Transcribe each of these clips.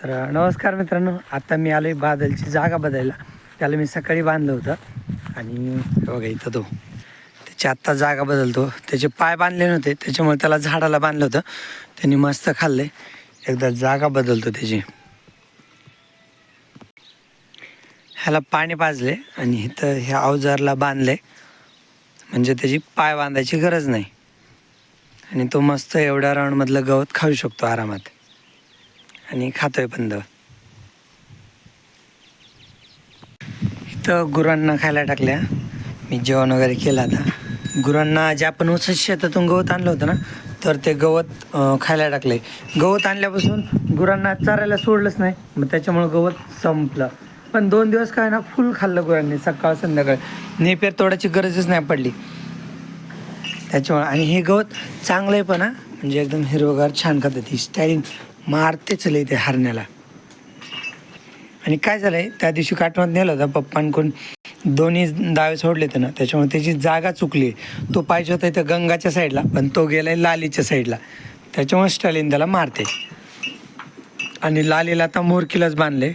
तर नमस्कार मित्रांनो, आता मी आलो आहे बादलची जागा बदलायला. त्याला मी सकाळी बांधलं होतं आणि बघा इथं तो त्याची आत्ता जागा बदलतो. त्याचे पाय बांधले नव्हते त्याच्यामुळे त्याला झाडाला बांधलं होतं. त्यांनी मस्त खाल्ले. एकदा जागा बदलतो त्याची. ह्याला पाणी पाजले आणि इथं ह्या अवजारला बांधले म्हणजे त्याची पाय बांधायची गरज नाही आणि तो मस्त एवढ्या राऊंडमधलं गवत खाऊ शकतो आरामात आणि खातोय पण. इथं गुरांना खायला टाकल्या. मी जेवण वगैरे केलं. आता गुरांना जे आपण उसच शेतातून गवत आणलं होतं ना, तर ते गवत खायला टाकले. गवत आणल्यापासून गुरांना चारायला सोडलंच नाही, मग त्याच्यामुळं गवत संपलं. पण 2 दिवस काय ना फुल खाल्लं गुरांनी, सकाळ संध्याकाळ. नेपेर तोडायची गरजच नाही पडली त्याच्यामुळे. आणि हे गवत चांगलं आहे पण म्हणजे एकदम हिरवगार छान खातं. ती स्टाईलिंग मारतेच लय ते हरण्याला. आणि काय झालं आहे, त्या दिवशी काटवात नेलं होतं पप्पांकडून, दोन्ही दावे सोडले होते ना, त्याच्यामुळे त्याची जागा चुकली. तो पाहिजे होता इथं गंगाच्या साईडला, पण तो गेला आहे लालीच्या साईडला. त्याच्यामुळे स्टालिन त्याला मारते. आणि लालीला आता मोरकीलाच बांधले.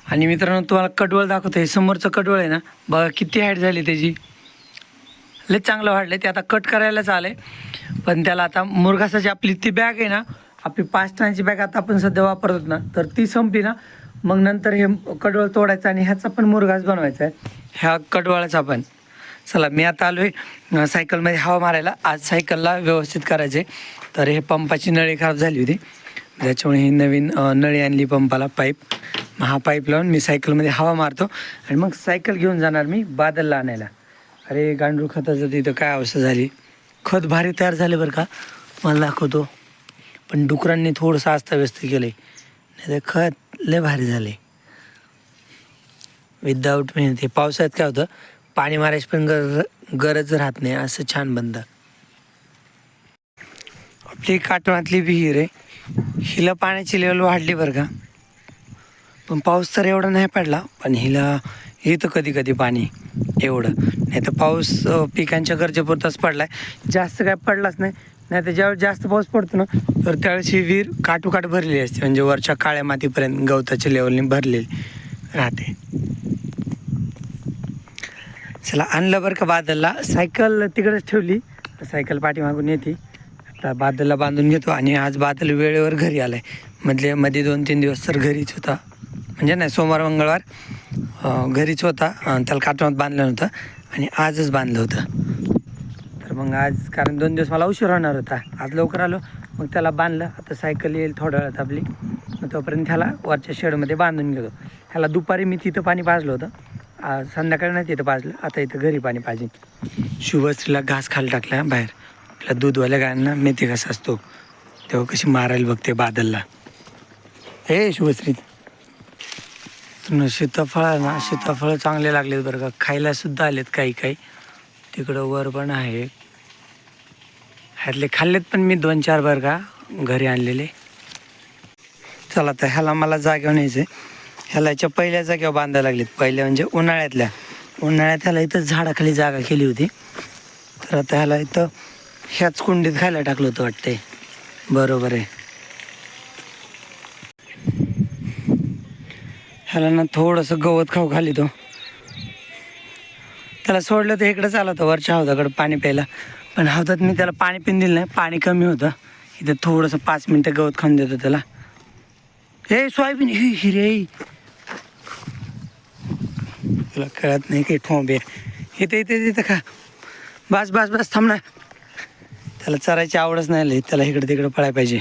आणि मित्रांनो तुम्हाला कडवळ दाखवतो. हे समोरचं कडवळ आहे ना, बघा किती हाईट झाली त्याची, लय चांगलं वाढलं. ते आता कट करायलाच आलं आहे. पण त्याला आता मुरघासाची आपली ती बॅग आहे ना, आपली 5 टनाची बॅग आता आपण सध्या वापरतो ना, तर ती संपली ना, मग नंतर हे कडवळ तोडायचं आणि ह्याचा पण मुरघास बनवायचा आहे, ह्या कडवळाचा पण. चला मी आता आलो आहे सायकलमध्ये हवा मारायला. आज सायकलला व्यवस्थित करायचे. तर हे पंपाची नळी खराब झाली होती, त्याच्यामुळे ही नवीन नळी आणली पंपाला, पाईप. हा पाईप लावून मी सायकलमध्ये हवा मारतो आणि मग सायकल घेऊन जाणार मी बादलला आणायला. अरे गांडूळ खताचं तिथं काय अवस्था झाली. खत भारी तयार झाले बरं का, मला दाखवतो. पण डुकरांनी थोडंसं अस्ताव्यस्त केलं आहे, नाही तर खत लय भारी झाले विदाऊट मेहनत. पावसाळ्यात काय होतं, पाणी मारायची पण गरज राहत नाही, असं छान बनतं. आपली काटवातली विहीर आहे, हिला पाण्याची लेवल वाढली बरं का. पण पाऊस तर एवढा नाही पडला, पण हिला येतं कधी कधी पाणी एवढं. नाही तर पाऊस पिकांच्या गरजेपुरताच पडला आहे, जास्त काय पडलाच नाही. नाही तर ज्यावेळेस जास्त पाऊस पडतो ना, तर त्यावेळेस ही विहीर काठोकाठ भरलेली असते, म्हणजे वरच्या काळ्या मातीपर्यंत गवताच्या लेवलने भरलेली राहते. चला आणलं बरं का बादलला. सायकल तिकडेच ठेवली, सायकल पाठीमागून येते. आता बादलला बांधून घेतो. आणि आज बादल वेळेवर घरी आला आहे. मध्ये 2-3 दिवस तर घरीच होता, म्हणजे नाही, सोमवार मंगळवार घरीच होता. त्याला काटवात बांधलं नव्हतं आणि आजच बांधलं होतं. तर मग आज, कारण 2 दिवस मला उशीर होणार होता, आज लवकर आलो, मग त्याला बांधलं. आता सायकल येईल थोड्या वेळात आपली, मग तोपर्यंत ह्याला वरच्या शेडमध्ये बांधून घेतो. ह्याला दुपारी मी तिथं पाणी पाजलं होतं, संध्याकाळी नाही तिथं पाजलं, आता इथं घरी पाणी पाजेन. शुभश्रीला घास खायला टाकला बाहेर. आपल्या दूधवाल्या गायांना मेथी घास असतो, तेव्हा कशी मारायला बघते बादलला. हे शुभश्री, सीताफळ ना, सीताफळ चांगले लागलेत बरं का, खायला सुद्धा आलेत काही काही. तिकडं वर पण आहे, ह्यातले खाल्लेत पण मी 2-4 बरं का, घरी आणलेले. चला तर ह्याला मला जागेवर न्यायचं. ह्याला याच्या पहिल्या जागेवर बांधायला लागलीत. पहिल्या म्हणजे उन्हाळ्यात ह्याला इथं झाडाखाली जागा केली होती. तर आता ह्याला इथं ह्याच कुंडीत खायला टाकलं होतं वाटते. बरोबर आहे. ह्याला ना थोडंसं गवत खाऊ खाली तो. त्याला सोडलं तर इकडं चाललं होतं वरच्या हौदाकडं पाणी प्यायला, पण हौदात मी त्याला पाणी पिऊन दिलं नाही, पाणी कमी होतं. इथं थोडंसं 5 मिनटं गवत खाऊन देतो त्याला. हे सोयाबीन हिरे, तुला कळत नाही काही ठोंबे. इथं खा. बस थांब ना. त्याला चरायची आवडच नाही, त्याला इकडं तिकडं पळायला पाहिजे.